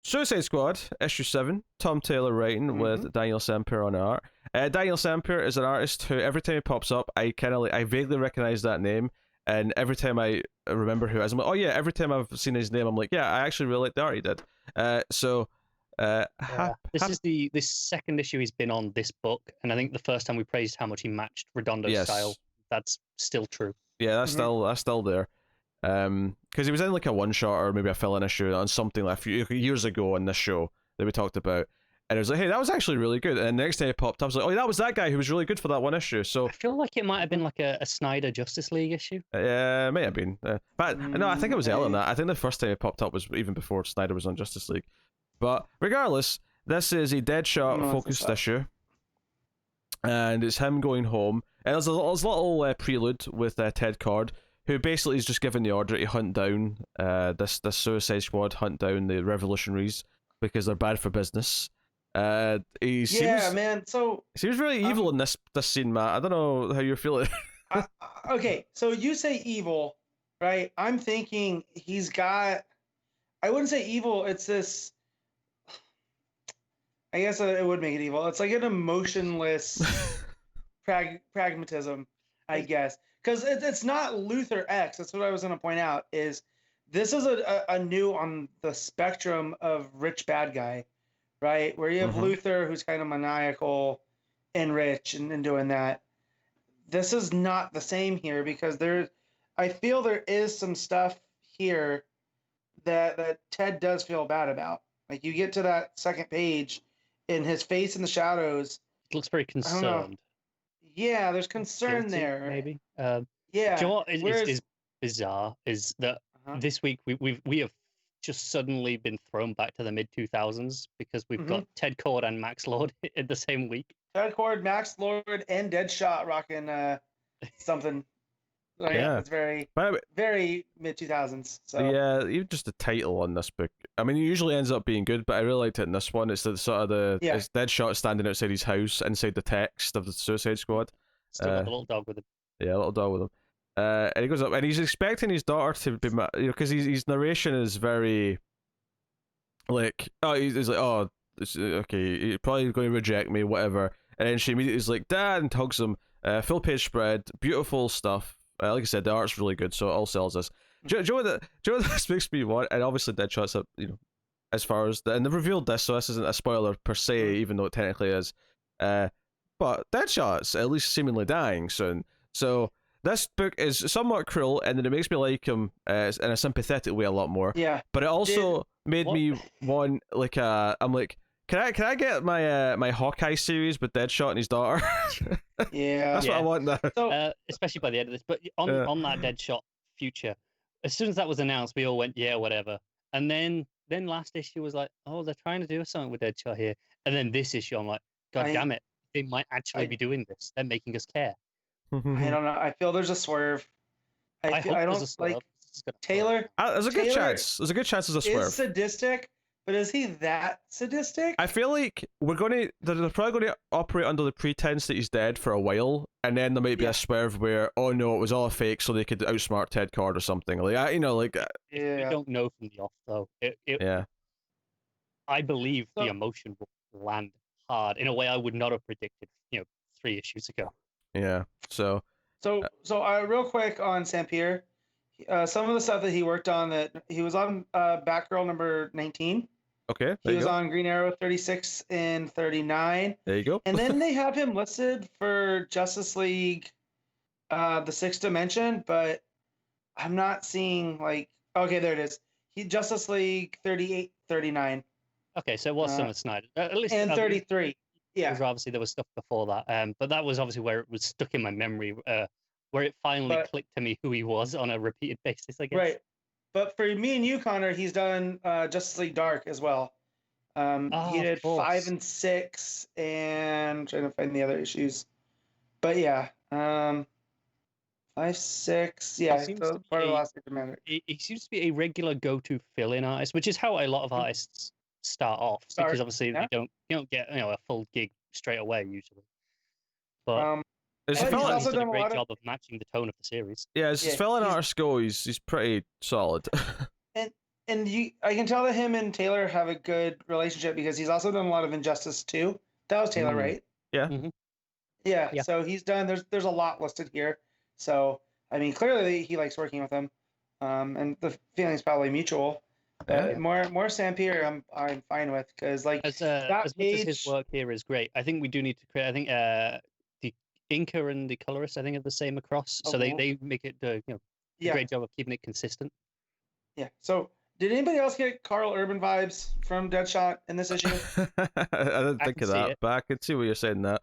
Suicide Squad, issue 7, Tom Taylor writing with Daniel Samper on art. Daniel Samper is an artist who, every time he pops up, I vaguely recognize that name, and every time I remember who it is, I'm like, oh yeah, every time I've seen his name, I'm like, yeah, I actually really like the art he did. This second issue he's been on this book, and I think the first time we praised how much he matched Redondo's style, that's still true. Yeah, that's still there. Because he was in like a one shot or maybe a fill-in issue on something like a few years ago on this show that we talked about, and it was like, hey, that was actually really good. And the next time he popped up, I was like, oh, that was that guy who was really good for that one issue. So I feel like it might have been like a Snyder Justice League issue. Yeah, may have been. But no, I think it was earlier than that. I think the first time it popped up was even before Snyder was on Justice League. But regardless, this is a Deadshot focused issue, and it's him going home. And there's a little prelude with Ted Cord, who basically is just given the order to hunt down this Suicide Squad, hunt down the revolutionaries because they're bad for business. He seems really evil in this scene, Matt. I don't know how you're feeling. Okay, so you say evil, right? I'm thinking he's got. I wouldn't say evil. It's this. I guess it would make it evil. It's like an emotionless pragmatism, I guess. Because it's not Luthor X. That's what I was going to point out. Is this is a new on the spectrum of rich bad guy, right? Where you have Luthor, who's kind of maniacal and rich and doing that. This is not the same here because I feel there is some stuff here that Ted does feel bad about. Like you get to that second page, and his face in the shadows. It looks very concerned. Yeah, there's concern guilty, there. Maybe. Yeah. Do you know what is bizarre is that this week we have just suddenly been thrown back to the mid 2000s because we've got Ted Cord and Max Lord in the same week. Ted Cord, Max Lord, and Deadshot rocking something. Like, yeah, it's very mid 2000s. So yeah, even just the title on this book. I mean, it usually ends up being good, but I really liked it in this one. It's the sort of it's Deadshot standing outside his house, inside the text of the Suicide Squad. Still got a little dog with him. Yeah, a little dog with him. And he goes up, and he's expecting his daughter to be, because his narration is very, like, he's like, oh, okay, you're probably going to reject me, whatever. And then she immediately is like, Dad, and hugs him. Full page spread, beautiful stuff. Like I said, the art's really good, so it all sells this. Do you know what this makes me want? And obviously, Deadshot's up, as far as and they've revealed this, so this isn't a spoiler per se, even though it technically is. But Deadshot's at least seemingly dying soon. So this book is somewhat cruel, and then it makes me like him in a sympathetic way a lot more. Yeah. But it also made me want I'm like, can I get my Hawkeye series with Deadshot and his daughter? Yeah, that's what I want now. So, especially by the end of this. But on that Deadshot future, as soon as that was announced, we all went, yeah, whatever. And then last issue was like, oh, they're trying to do something with Deadshot here. And then this issue, I'm like, God damn it, they might actually be doing this. They're making us care. I don't know. I feel there's a swerve. I don't like Taylor. There's a good chance. There's a good chance there's a swerve. Is sadistic. But is he that sadistic? I feel like they're probably going to operate under the pretense that he's dead for a while, and then there might be a swerve where, oh no, it was all a fake, so they could outsmart Ted Cord or something. Like, we don't know from the off though. I believe the emotion will land hard in a way I would not have predicted, 3 issues ago. Yeah. So real quick on Sampier, some of the stuff that he worked on, that he was on Batgirl number 19. Okay. He was on Green Arrow 36 and 39. There you go. And then they have him listed for Justice League, the Sixth Dimension, but I'm not seeing okay, there it is. Justice League 38, 39. Okay, so it was some of Snyder. At least and 33. Yeah. Obviously there was stuff before that. But that was obviously where it was stuck in my memory, where it finally clicked to me who he was on a repeated basis, I guess. Right. But for me and you, Connor, he's done Justice League Dark as well. He did 5 and 6, and I'm trying to find the other issues. But yeah, 5, 6, yeah, so part of the last Commander. He seems to be a regular go-to fill-in artist, which is how a lot of artists start off, because obviously you don't get a full gig straight away usually. But he's also done a great job of matching the tone of the series. Yeah, as fill-in artist go, he's pretty solid. I can tell that him and Taylor have a good relationship because he's also done a lot of Injustice too. That was Taylor, right? Yeah. Mhm. Yeah. Yeah. So he's done. There's a lot listed here. So I mean, clearly he likes working with him, and the feeling's probably mutual. But Yeah. more Sampier, I'm fine with because like As that much as his page. work here is great, I think we do need to create. I think the inker and the colorist, I think, are the same across, so Oh, they make it a Yeah. great job of keeping it consistent. Yeah. So did anybody else get Carl Urban vibes from Deadshot in this issue? I didn't I think can of see that, it. but I could see what you're saying that.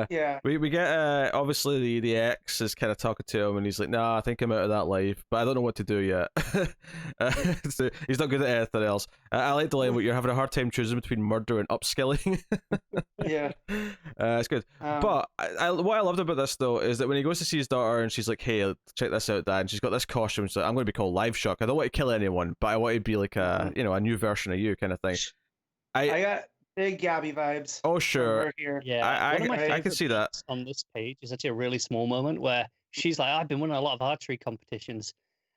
Yeah. We get obviously the ex is kind of talking to him and he's like, nah, I think I'm out of that life, but I don't know what to do yet. So he's not good at anything else. I like the line where you're having a hard time choosing between murder and upskilling. Yeah. It's good. But what I loved about this though is that when he goes to see his daughter and she's like, hey, check this out, Dad, and she's got this costume, so I'm going to be called Live Shock. I don't want to kill anyone, but I want to be like a a new version of you kind of thing. I got big Gabby vibes. Oh from sure. her here. Yeah, one of my I favorite can see that. bits on this page is actually a really small moment where she's like, "I've been winning a lot of archery competitions,"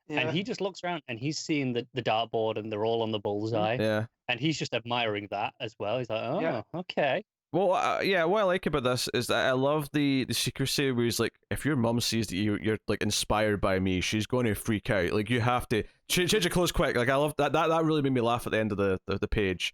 Yeah. and he just looks around and he's seeing the dartboard and they're all on the bullseye, Yeah. and he's just admiring that as well. He's like, "Oh, Yeah. okay." Well, yeah, what I like about this is that I love the secrecy where he's like, if your mum sees that you're like inspired by me, she's going to freak out. Like you have to change your clothes quick. Like I love that. That really made me laugh at the end of the page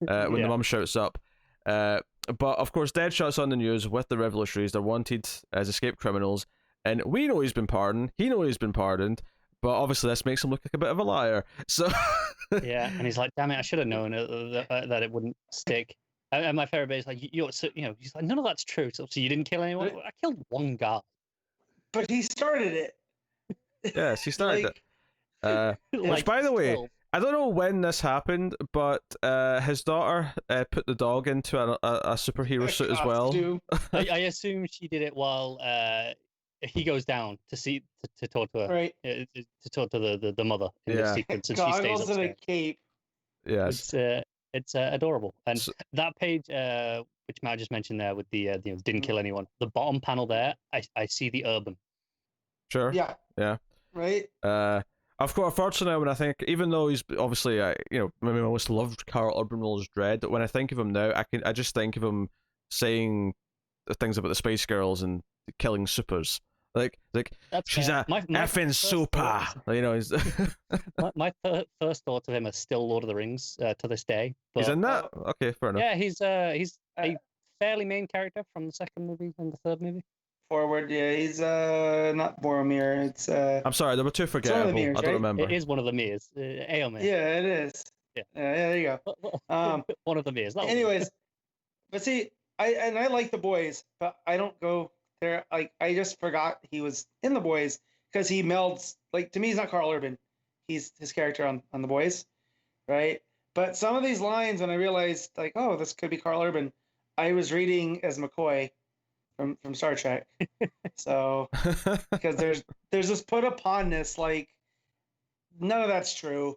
when the Yeah. mum shouts up. But of course, Deadshot's on the news with the revolutionaries. They're wanted as escaped criminals, and we know he's been pardoned. He knows he's been pardoned, but obviously this makes him look like a bit of a liar. So Yeah, and he's like, "Damn it, I should have known that it wouldn't stick." And my favorite bit is like, he's like, "None of that's true." So you didn't kill anyone? I killed one guy. But he started it. yes, he started Like, it. Which, by the way, I don't know when this happened, but his daughter put the dog into a superhero suit as well. costume. I assume she did it while he goes down to talk to her, Right. to talk to the mother in Yeah. this sequence, and she stays Goggles and a upstairs. cape. Yes. It's adorable, and So- that page, which Matt just mentioned there, with the didn't kill anyone. The bottom panel there, I see the urban. Sure. Yeah. Yeah. Right. Of course, unfortunately, when I think, even though he's obviously, I always loved Carl Urban Rolls Dread. When I think of him now, I just think of him saying the things about the Spice Girls and killing supers. Like That's she's a my effing first super. thoughts- He's my first thoughts of him are still Lord of the Rings to this day. he's But in that. Okay, fair enough. yeah, he's a fairly main character from the second movie and the third movie. Forward. Yeah. He's not Boromir. It's I'm sorry, there were two forgettable. mirrors, I don't right? remember. It is one of the Mirs. Aomir. Yeah, it is. Yeah. Yeah. There you go. One of the Mirs. that was- Anyways, but see, I like the boys, but I don't go there. Like I just forgot he was in the boys because he melds. Like to me, he's not Carl Urban. He's his character on the boys, right? But some of these lines, when I realized, like, oh, this could be Carl Urban, I was reading as McCoy from Star Trek. So because there's this put uponness, like none of that's true.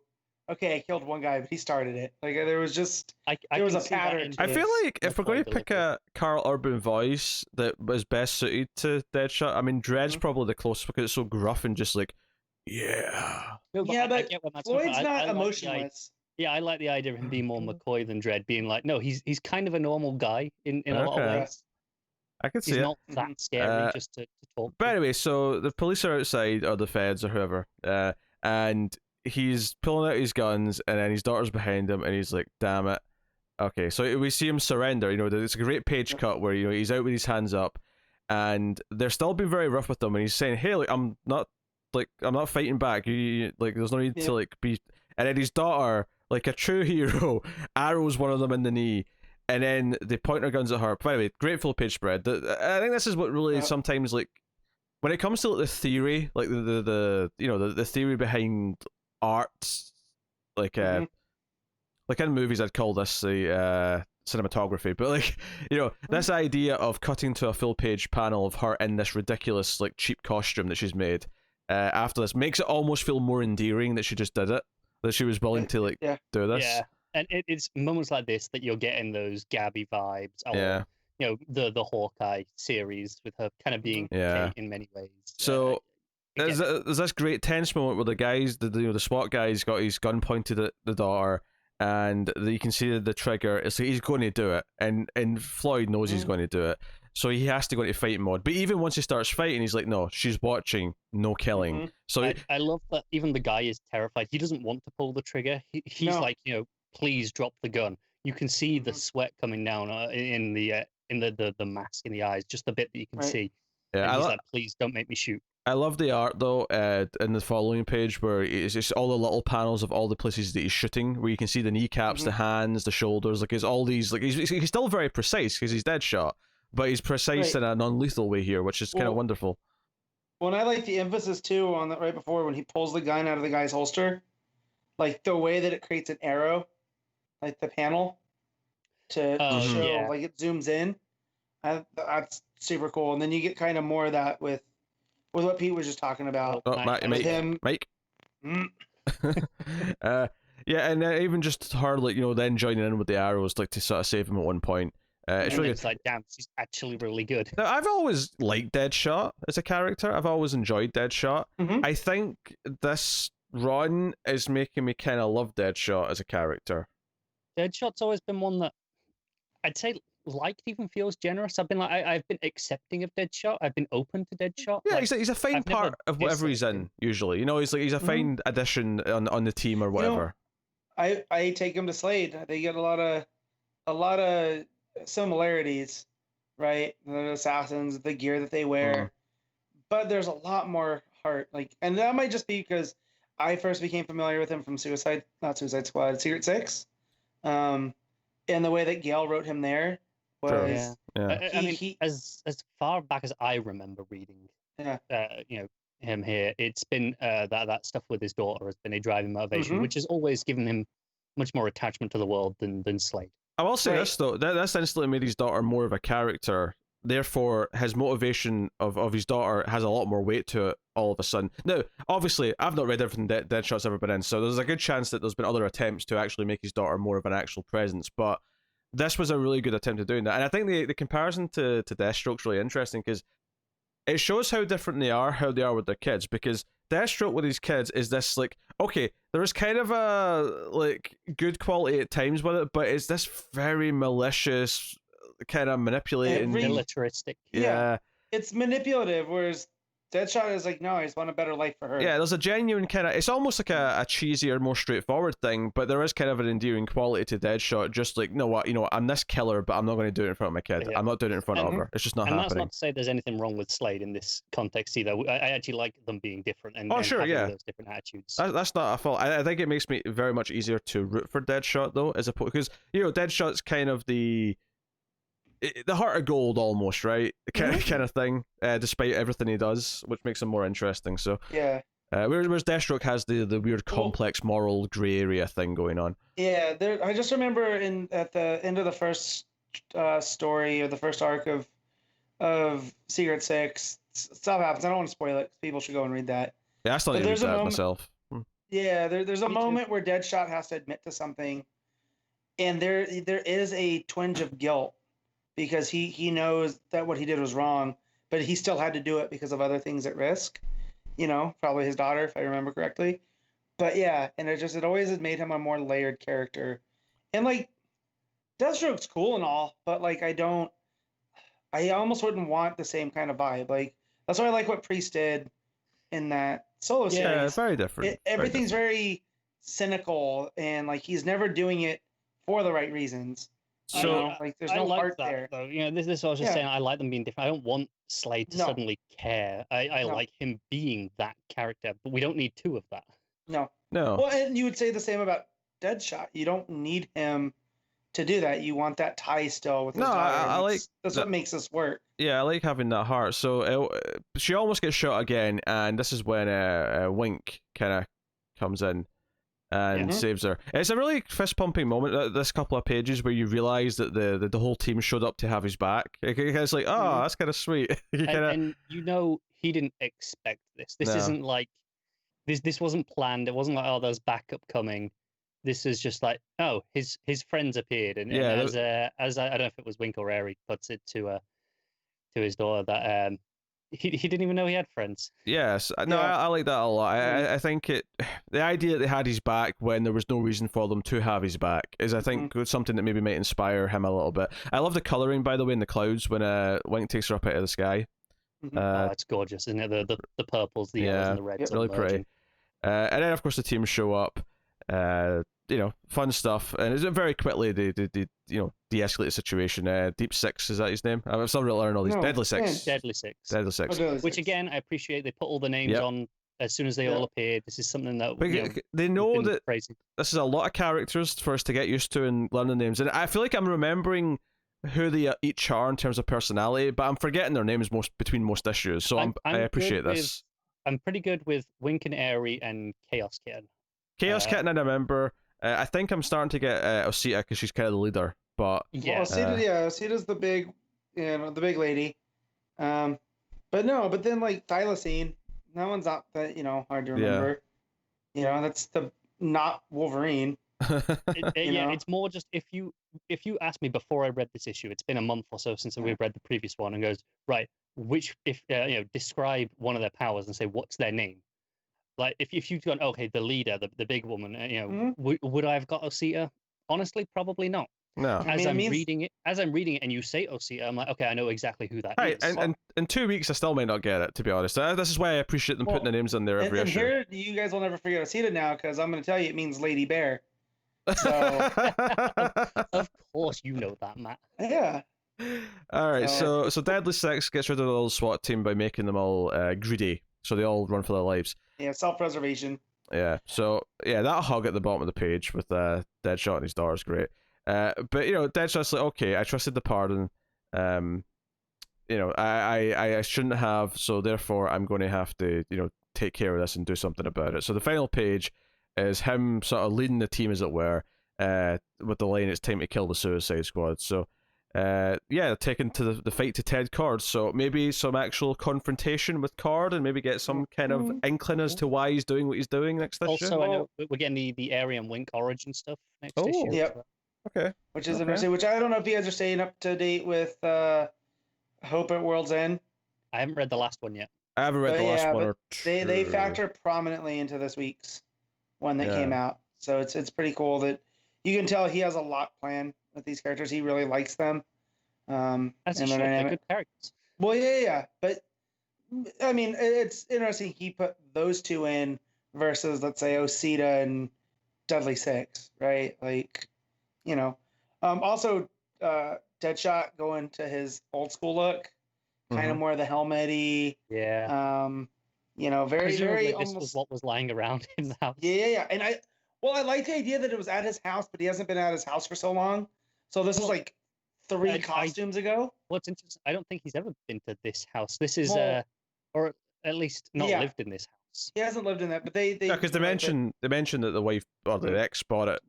Okay, I killed one guy, but he started it. Like there was just there was can a see that pattern in to I Yes. feel like if we're McCoy going to pick delivery. a Carl Urban voice that was best suited to Deadshot, I mean, Dread's Mhm. probably the closest because it's so gruff and just like, yeah. No, yeah, I but get where Matt's coming Floyd's from. not I like the emotionless. Yeah, I like the idea of him being more McCoy than Dredd, being like, no, he's kind of a normal guy in a lot of Okay. ways. I could He's see it. not that scary Uh, just to talk. But to. anyway, so the police are outside, or the feds, or whoever, and he's pulling out his guns, and then his daughter's behind him, and he's like, damn it. Okay, so we see him surrender. It's a great page cut where he's out with his hands up, and they're still being very rough with him, and he's saying, "Hey, like, I'm not fighting back. Like, there's no need to like be." And then his daughter, like a true hero, arrows one of them in the knee, and then they point their guns at her. By the way, great full page spread. I think this is what really sometimes, like, when it comes to like, the theory, like the theory behind art, like like in movies I'd call this the cinematography, but like this idea of cutting to a full page panel of her in this ridiculous like cheap costume that she's made after this makes it almost feel more endearing that she just did it, that she was willing to like do this. Yeah, and it's moments like this that you're getting those Gabby vibes. Or, Yeah. the Hawkeye series with her kind of being Kate in many ways. So there's this great tense moment where the guys, the SWAT guy's got his gun pointed at the daughter, and you can see the trigger. It's like he's going to do it, and Floyd knows he's going to do it, so he has to go into fight mode. But even once he starts fighting, he's like, no, she's watching, no killing. So I love that even the guy is terrified. He doesn't want to pull the trigger. He's like, please drop the gun. You can see the sweat coming down in the mask in the eyes, just the bit that you can see. Yeah, and he's like, please don't make me shoot. I love the art though, in the following page where it's just all the little panels of all the places that he's shooting, where you can see the kneecaps, the hands, the shoulders. Like it's all these. Like he's still very precise because he's Deadshot, but he's precise in a non-lethal way here, which is kind of wonderful. Well, and I like the emphasis too on that right before when he pulls the gun out of the guy's holster, like the way that it creates an arrow, like the panel, to show like it zooms in. That's super cool, and then you get kind of more of that with what Pete was just talking about. Mike. Yeah, and even just her, like, then joining in with the arrows, like to sort of save him at one point. It's really like, damn, she's actually really good. Now, I've always liked Deadshot as a character. I've always enjoyed Deadshot. I think this run is making me kind of love Deadshot as a character. Deadshot's always been one that I'd say liked, even feels generous. I've been accepting of Deadshot. I've been open to Deadshot. Yeah, he's a fine part of whatever he's in. Usually, he's a fine addition on the team or whatever. I take him to Slade. They get a lot of similarities, right? The assassins, the gear that they wear, but there's a lot more heart. And that might just be because I first became familiar with him from Secret Six, and the way that Gale wrote him there. Was, I mean, as far back as I remember reading, him here, it's been that stuff with his daughter has been a driving motivation, which has always given him much more attachment to the world than Slade. I will say this though, that's instantly made his daughter more of a character. Therefore, his motivation of his daughter has a lot more weight to it all of a sudden. Now, obviously, I've not read everything Deadshot's ever been in, so there's a good chance that there's been other attempts to actually make his daughter more of an actual presence, but this was a really good attempt at doing that. And I think the comparison to Deathstroke's really interesting because it shows how different how they are with their kids. Because Deathstroke with his kids is this, like, okay, there's kind of a, like, good quality at times with it, but it's this very malicious, kind of manipulating. Militaristic. Yeah. It's manipulative, whereas Deadshot is like, no, I just want a better life for her. Yeah, there's a genuine kind of, it's almost like a cheesier, more straightforward thing, but there is kind of an endearing quality to Deadshot, just like, I'm this killer, but I'm not going to do it in front of my kid. I'm not doing it in front of her. It's just not happening. And that's not to say there's anything wrong with Slade in this context either. I actually like them being different and having those different attitudes. That's not a fault. I think it makes me very much easier to root for Deadshot, though, as opposed, because, Deadshot's kind of the heart of gold almost, right? Kind of thing, despite everything he does, which makes him more interesting. So whereas Deathstroke has the weird complex moral grey area thing going on. Yeah, I just remember at the end of the first story or the first arc of Secret Six, stuff happens. I don't want to spoil it. People should go and read that. Yeah, I still need to read that myself. Yeah, there's a moment where Deadshot has to admit to something, and there is a twinge of guilt. Because he knows that what he did was wrong, but he still had to do it because of other things at risk. Probably his daughter, if I remember correctly. But yeah, and it always has made him a more layered character. And like, Deathstroke's cool and all, but like I almost wouldn't want the same kind of vibe. Like, that's why I like what Priest did in that solo series. Yeah, it's very different. Everything's very cynical, and like he's never doing it for the right reasons. So there's no heart there. Though. This is what I was just saying. I like them being different. I don't want Slade to suddenly care. I like him being that character, but we don't need two of that. No. Well, and you would say the same about Deadshot. You don't need him to do that. You want that tie still with his daughter. That's what makes this work. Yeah, I like having that heart. So she almost gets shot again, and this is when Wink kind of comes in and saves her. It's a really fist pumping moment. This couple of pages where you realize that the whole team showed up to have his back. It's like, that's kind of sweet. And he didn't expect this. This isn't like this wasn't planned. It wasn't like there's backup coming. This is just like his friends appeared, and as I don't know if it was Wink or Airy puts it to his daughter that he didn't even know he had friends. Yes, no, Yeah. I like that a lot. I think the idea that they had his back when there was no reason for them to have his back is, I think, something that maybe might inspire him a little bit. I love the coloring, by the way, in the clouds when Wink takes her up out of the sky. Oh, it's gorgeous, isn't it? The purples, the yellows, and the reds. really pretty. And then, of course, the team show up. Fun stuff, and it's very quickly they de-escalate the situation. Deep Six, is that his name? I'm still learning all these. No, Deadly Six. Deadly Six. Deadly Six. Okay, Which again, I appreciate. They put all the names on as soon as they all appeared. This is something that they know that crazy. This is a lot of characters for us to get used to and learning names, and I feel like I'm remembering who they each are in terms of personality, but I'm forgetting their names between most issues. So I appreciate this. I'm pretty good with Wink and Airy and Chaos Kitten. Chaos Kitten, I remember. I think I'm starting to get Osita because she's kind of the leader, but Osita's the big, the big lady. But then like Thylacine, that one's not that hard to remember. That's the not Wolverine. It's more just if you asked me before I read this issue, it's been a month or so since we've read the previous one, and goes right, describe one of their powers and say what's their name. Like if you'd gone, okay, the leader, the big woman, would I have got Osita? Honestly, probably not. No. As I'm reading it, and you say Osita, I'm like, okay, I know exactly who that is. And in 2 weeks, I still might not get it, to be honest. This is why I appreciate them putting the names in there every issue. And here, you guys will never forget Osita now, because I'm going to tell you, it means Lady Bear. So, of course, you know that, Matt. Yeah. All right, so Deadly Six gets rid of the little SWAT team by making them all greedy, so they all run for their lives. Yeah, self-preservation. Yeah, so that hug at the bottom of the page with Deadshot and his daughter is great. But Deadshot's like, okay, I trusted the pardon. I shouldn't have, so therefore I'm going to have to take care of this and do something about it. So the final page is him sort of leading the team, as it were, with the line, "It's time to kill the Suicide Squad." So taken to the fight to Ted Kord. So maybe some actual confrontation with Kord, and maybe get some kind of inkling as to why he's doing what he's doing next issue. Also, I know we're getting the Airy and Wink origin stuff next issue. Yep. Okay. Which is interesting. Which I don't know if you guys are staying up to date with Hope at World's End. I haven't read the last one yet. I haven't read the last one or two. They factor prominently into this week's one that came out. So it's pretty cool that you can tell he has a lot planned with these characters. He really likes them. That's they're good characters. Well, yeah. But I mean, it's interesting he put those two in versus, let's say, Osita and Deadly Six, right? Like, also Deadshot going to his old school look, kind of more the helmet-y. Yeah. Very, very this almost... was what was lying around in the house. Yeah. And I like the idea that it was at his house, but he hasn't been at his house for so long. So this is like 3 costumes ago. What's interesting, I don't think he's ever been to this house. This is, or at least not lived in this house. He hasn't lived in that, but they because they mentioned that the wife or the ex bought it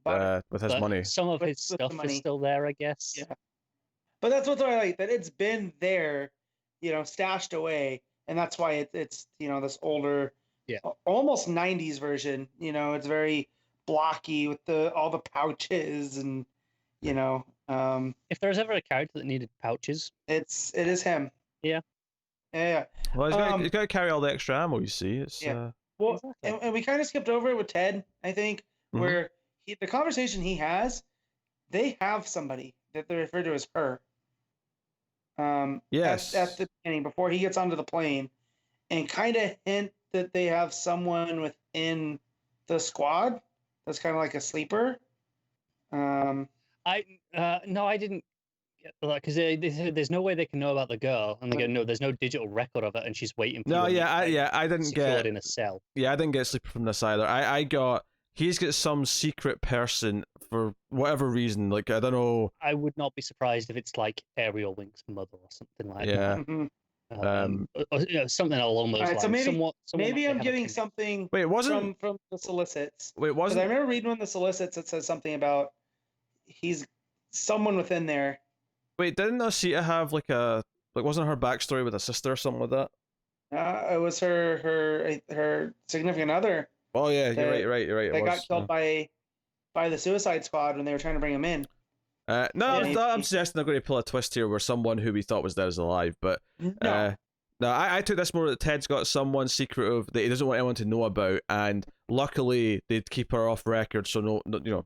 with his money. Some of his stuff is still there, I guess. Yeah, but that's what I like, that it's been there, stashed away, and that's why it's this older, almost 90s version. It's very blocky with all the pouches and if there's ever a character that needed pouches, it is him. Yeah. Well, he's got to carry all the extra ammo. You see, it's well, exactly. and we kind of skipped over it with Ted, I think, where the conversation he has, they have somebody that they refer to as her. Yes. At the beginning, before he gets onto the plane, and kind of hint that they have someone within the squad that's kind of like a sleeper. I didn't, because there's no way they can know about the girl, and they go, no, there's no digital record of it, and she's waiting for I didn't get in a cell. Yeah, I didn't get sleeper from this either. I got he's got some secret person for whatever reason. Like, I don't know. I would not be surprised if it's like Ariel Wink's mother or something like that. Mm-hmm. Something along those lines. So maybe I'm getting something. Wait, it wasn't from the solicits. Wait, wasn't I remember reading one of the solicits that says something about he's someone within there. Wait, didn't Osita have wasn't her backstory with a sister or something like that? It was her significant other. Oh yeah, you're right. They got killed by the Suicide Squad when they were trying to bring him in. I'm suggesting they're going to pull a twist here where someone who we thought was dead is alive, but no. No, I took this more that Ted's got someone secretive that he doesn't want anyone to know about, and luckily they'd keep her off record, so no.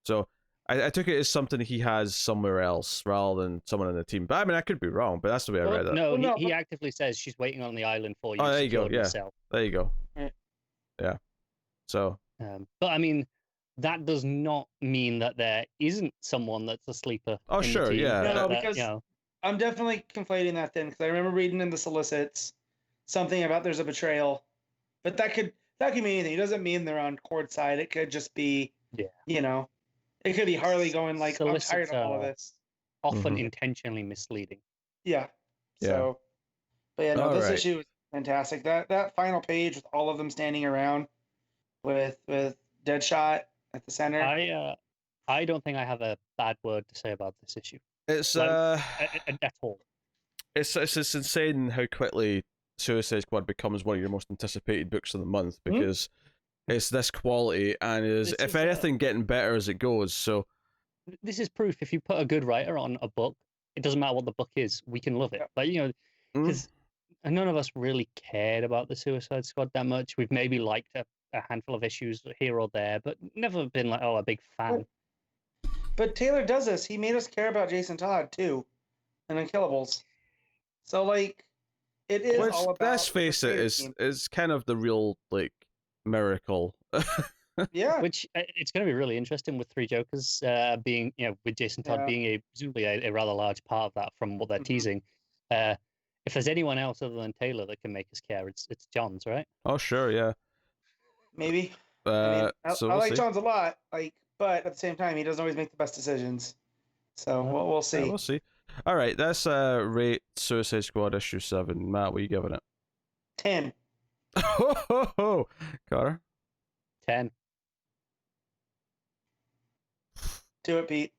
So I took it as something he has somewhere else rather than someone on the team. But I mean, I could be wrong, but that's the way I read it. No, Well, no, he actively says she's waiting on the island for you. Oh, to there you go. secure Yeah, yourself. there you go. Right. Yeah. So. But I mean, that does not mean that there isn't someone that's a sleeper. Oh, in the sure, team, yeah. No, that, because you know, I'm definitely conflating that then, because I remember reading in the solicits something about there's a betrayal, but that could mean anything. It doesn't mean they're on Cord's side. It could just be, you know, it could be Harley going like, I'm tired of all of this. often intentionally misleading. Yeah. Yeah. So, but yeah, no, All this right. issue was fantastic. That final page with all of them standing around with Deadshot at the center. I don't think I have a bad word to say about this issue. It's at all. It's insane how quickly Suicide Squad becomes one of your most anticipated books of the month because it's this quality and is, This if is, anything, getting better as it goes. So this is proof. If you put a good writer on a book, it doesn't matter what the book is. We can love it. Like, you know, because none of us really cared about the Suicide Squad that much. We've maybe liked a handful of issues here or there, but never been like, oh, a big fan. But Taylor does this. He made us care about Jason Todd too, and Unkillables. So like, it is all about. Let's face it, is kind of the real like miracle. Yeah. Which it's going to be really interesting with Three Jokers being, you know, with Jason Todd being presumably a rather large part of that from what they're teasing. If there's anyone else other than Taylor that can make us care, it's John's, right? Oh sure, yeah. Maybe. I mean, so I we'll like see. John's a lot, like, but at the same time, he doesn't always make the best decisions. So we'll see. Yeah, we'll see. All right, that's rate Suicide Squad issue 7. Matt, what are you giving it? 10. Carter? 10. Do it, Pete.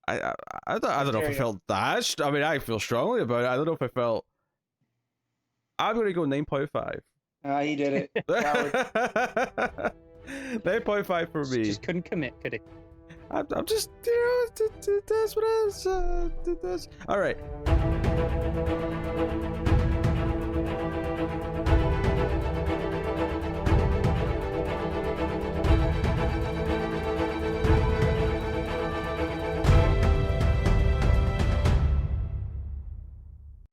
I don't know if I felt that. I mean, I feel strongly about it. I don't know if I felt. I'm going to go 9.5. He did it. 9.5 for me. Just couldn't commit, could he? I'm just, you know, that's what it is. That's... All right.